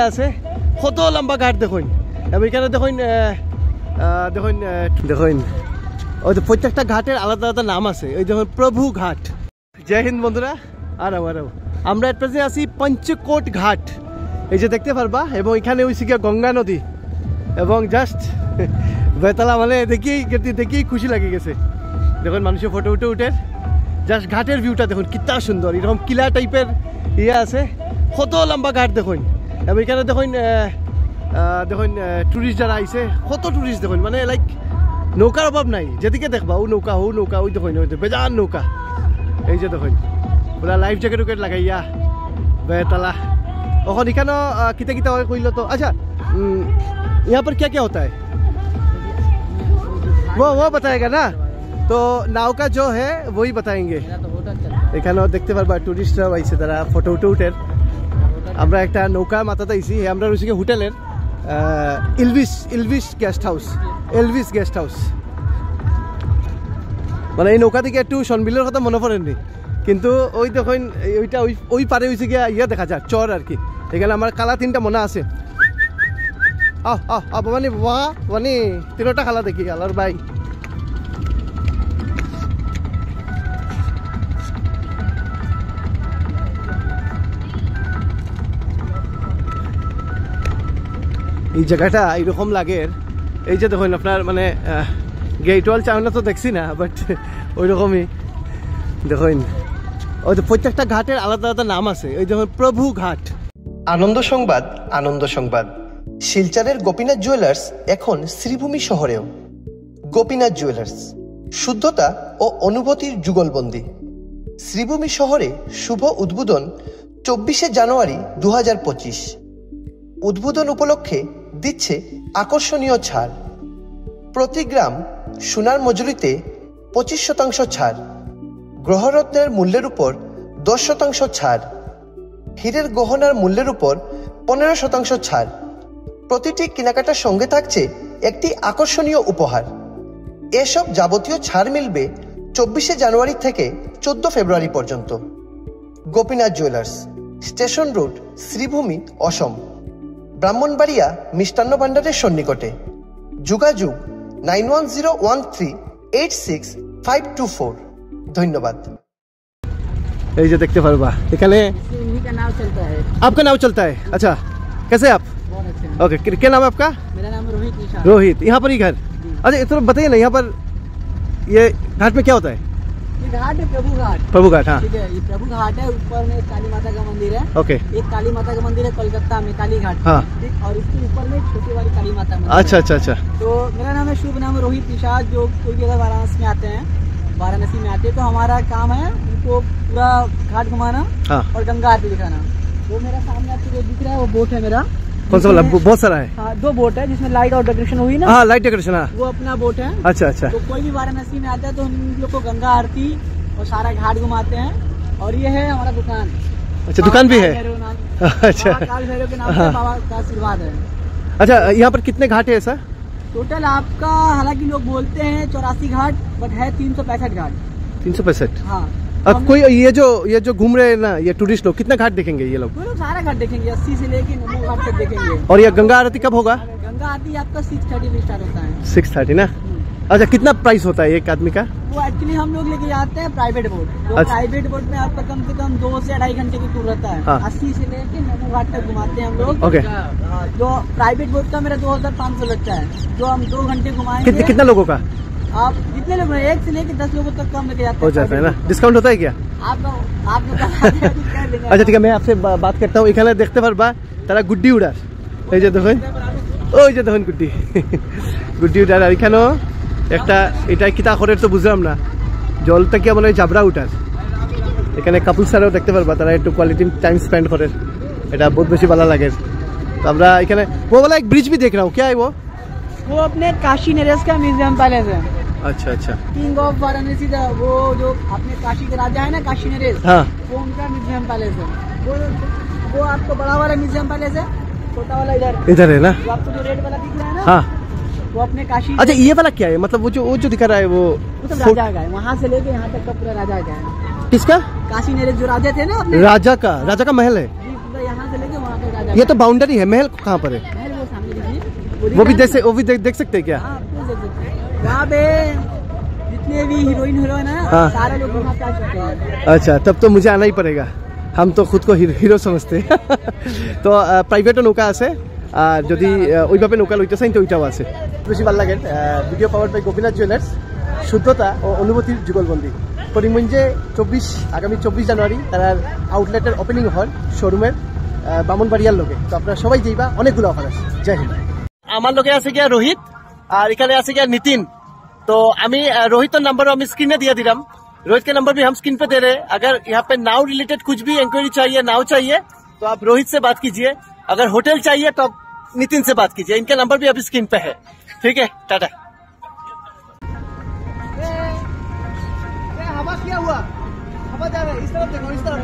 আছে কত লম্বা ঘাট দেখুন এবং এখানে দেখুন দেখুন দেখুন ওই যে প্রত্যেকটা ঘাটের আলাদা আলাদা নাম আছে। ওই দেখুন প্রভু ঘাট। জয় হিন্দ বন্ধুরা। আরাও আমরা এট প্রেজেন্ট আছি পঞ্চকোট ঘাট, এই যে দেখতে পারবা। এবং এখানে ওই গিয়া গঙ্গা নদী এবং জাস্ট বেতালা মানে দেখেই খুশি লাগে গেছে। দেখুন মানুষের ফটো উঠে জাস্ট ঘাটের ভিউটা দেখুন কিতা সুন্দর। এরকম কিলা টাইপের ইয়ে আছে, কত লম্বা ঘাট দেখুন। এবং এখানে দেখুন দেখুন টুরিস্ট যারা আইছে, কত টুরিস্ট দেখুন, মানে লাইক নৌকার অভাব নাই। যেদিকে দেখবা ও নৌকা ওই দেখুন বেজান নৌকা। এই যে দেখুন পুরা লাইফ জ্যাকেট উকেট লাগাইয়া বেতালা। और इखानो किता किता कइलो तो अच्छा यहाँ पर क्या क्या होता है वो बताएगा ना, तो नाव का जो है वही बताएंगे। এখানে দেখতে পারবা টুরিস্টরা আইছে, তারা ফটো উঠে। আমরা একটা নৌকা মাথাতে আইছি, আমরা রইছি হোটেলের এলভিস গেস্ট হাউস। মানে এই নৌকা থেকে একটু সনবিলের কথা মনে পড়েনি, কিন্তু ওই দেখুন ওইটা ওই পারে হয়েছে গিয়া ইয়ে দেখা যায় চর আর কি। এখানে আমার কালা তিনটা মনে আছে। মানে মানে তিনটা খালা দেখি আলার ভাই। এই জায়গাটা এইরকম লাগে। এই যে দেখুন আপনার মানে গেটওয়াল চাউনা তো দেখছি না, বাট ওই রকমই দেখুন ওই যে প্রত্যেকটা ঘাটের আলাদা আলাদা নাম আছে। ওই দেখুন প্রভু ঘাট। আনন্দ সংবাদ শিলচরের গোপীনাথ জুয়েলার্স এখন শ্রীভূমি শহরেও। গোপীনাথ জুয়েলার্স, শুদ্ধতা ও অনুভূতির যুগলবন্দি। শ্রীভূমি শহরে শুভ উদ্বোধন 24শে জানুয়ারি 2025। উদ্বোধন উপলক্ষে দিচ্ছে আকর্ষণীয় ছাড়। প্রতি গ্রাম সোনার মজুরিতে 25% ছাড়, গ্রহরত্নের মূল্যের উপর 10% ছাড়, হীরের গহনার মূল্যের উপর 15% ছাড়। প্রতিটি কেনাকাটার সঙ্গে থাকছে একটি আকর্ষণীয় উপহার। এসব যাবতীয় ছাড় মিলবে 24শে জানুয়ারি থেকে 14 ফেব্রুয়ারি পর্যন্ত। Gopinath jewellers, station road, Sribhumi, Assam. Brahmanbaria মিষ্টান্ন ভাণ্ডারের সন্নিকটে। যোগাযোগ 9101386524। ধন্যবাদ। এই যে দেখতে পারবা এখানে आपका नाव चलता है। अच्छा, कैसे आप? ओके, क्या नाम है आपका? मेरा नाम रोहित। रोहित, यहाँ पर ही घर? अच्छा, तो बताइए ना यहाँ पर ये घाट में क्या होता है? ये घाट है प्रभु घाट। हाँ ठीक है, ये प्रभु घाट है। ऊपर में काली माता का मंदिर है। ओके, एक काली माता का मंदिर है कोलकाता में, काली घाट। हाँ, और इसके ऊपर में छोटी वाली काली माता मंदिर। अच्छा। तो मेरा नाम है, शुभ नाम है रोहित निषाद। जो कोई भी अगर वाराणसी में आते हैं तो हमारा काम है उनको पूरा घाट घुमाना। हाँ, और गंगा आरती दिखाना। वो मेरा सामने आपको जो दिख रहा है वो बोट है मेरा। कौन सा वाला? बहुत सारा है। हाँ, 2 बोट है जिसमें लाइट और डेकोरेशन हुई ना। हाँ, लाइट डेकोरेशन। हाँ, वो अपना बोट है। अच्छा। तो कोई भी वाराणसी में आता है तो हम लोग को गंगा आरती और सारा घाट घुमाते हैं। और ये है हमारा दुकान। अच्छा, दुकान भी है। अच्छा, काल भैरव के नाम से बाबा का आशीर्वाद है। अच्छा, यहाँ पर कितने घाट है ऐसा टोटल? आपका हालांकि लोग बोलते हैं 84 घाट, बट है 365 घाट। 365। हाँ। अब कोई ये जो घूम रहे हैं ना ये टूरिस्ट लोग, कितना घाट देखेंगे ये लोग? वो लोग सारा घाट देखेंगे, 80 से लेके 90 घाट तक देखेंगे। और ये गंगा आरती कब होगा? गंगा आरती आपका 6:30 में स्टार्ट होता है। 6:30 ना। अच्छा, कितना प्राइस होता है एक आदमी का? वो एक्चुअली हम लोग लेके जाते हैं प्राइवेट बोट। अच्छा। प्राइवेट बोट में आपका कम से कम 2 से 2.5 घंटे की टूर रहता है। हाँ। 80 से लेके 90 घाट तक घुमाते हैं हम लोग। ओके। जो प्राइवेट बोट का मेरा 2500 लगता है, जो हम 2 घंटे घुमाएंगे। कितना लोगों का? आप जितने लोग हैं, 1 से लेके 10 लोगों तक कम लेके जाते हैं। हो जाता है ना? डिस्काउंट होता है क्या? आप अच्छा ठीक है, मैं आपसे बात करता हूँ। এখানে দেখতে পারবা তারা গুড্ডি উড়ার। এই যে দেখুন, ওই যে দেখুন গুড্ডি উড়ার। আর এখানেও একটা এটা কিতা করে তো বুঝলাম না, জলটা কি বলে জাবরা উঠার। এখানে কাপুলসারাও দেখতে পারবা, তারা একটু কোয়ালিটি টাইম স্পেন্ড করে, এটা बहुत বেশি ভালো লাগে। तो আমরা এখানে वो वाला एक ब्रिज भी देख रहा हूँ, क्या है वो अपने काशी नरेश का म्यूजियम पैलेस है। अच्छा। किंग ऑफ वाराणसी था वो, जो अपने काशी के राजा है ना काशी नरेश। हाँ, वो उनका म्यूजियम पैलेस है। वो आपको बड़ा वाला म्यूजियम पैलेस है, छोटा वाला इधर है ना। वो आपको जो रेड वाला दिख रहा है ना। हाँ, वो अपने काशी। अच्छा, ये वाला क्या है? मतलब वो जो दिखा रहा है वो तो राजा का है, वहाँ से लेके यहाँ तक का पूरा राजा का है। किसका? काशी नरेश जो राजा थे ना अपने। राजा का महल है। यहाँ ये तो बाउंड्री है, महल कहाँ पर है? महल वो सामने देखिए, वो भी देख सकते हैं क्या? हाँ, आप देख सकते हैं। वहाँ पे जितने भी हीरोइन हीरो है ना, हाँ। सारे लोग वहाँ पे आ चुके हैं। अच्छा, तब तो मुझे आना ही पड़ेगा, हम तो खुद को হিরো समझते তো প্রাইভেটও নৌকা আছে, আর যদি ওইভাবে নৌকা লইতে চাই তো ওইটাও আছে। বেশি ভালো লাগে video power by Gopinath jewellers, শুদ্ধতা ও অনুভূতির যুগলবন্দি। করিমগঞ্জে আগামী 24 জানুয়ারি তার আউটলেটের ওপেনিং হল শোরুমের বামনবাড়িয়ার লোকে। তো আপনারা সবাই যাইবা, অনেকগুলো অফার আছে। জয় হিন্দ। আমার লোকে আছে গিয়া রোহিত, আর এখানে আছে গিয়া নিতিন। तो আমি रोहित नंबर हम स्क्रीन में दिया दिलाम, रोहित के नंबर भी हम स्क्रीन पे दे रहे हैं। अगर यहाँ पे नाव रिलेटेड कुछ भी इंक्वायरी चाहिए, नाव चाहिए, तो आप रोहित से बात कीजिए। अगर होटल चाहिए तो आप नितिन से बात कीजिए, इनका नंबर भी अभी स्क्रीन पे है। ठीक है, टाटा। हवा क्या हुआ? हवा जा रहा है, इस तरफ देखो, इस तरफ।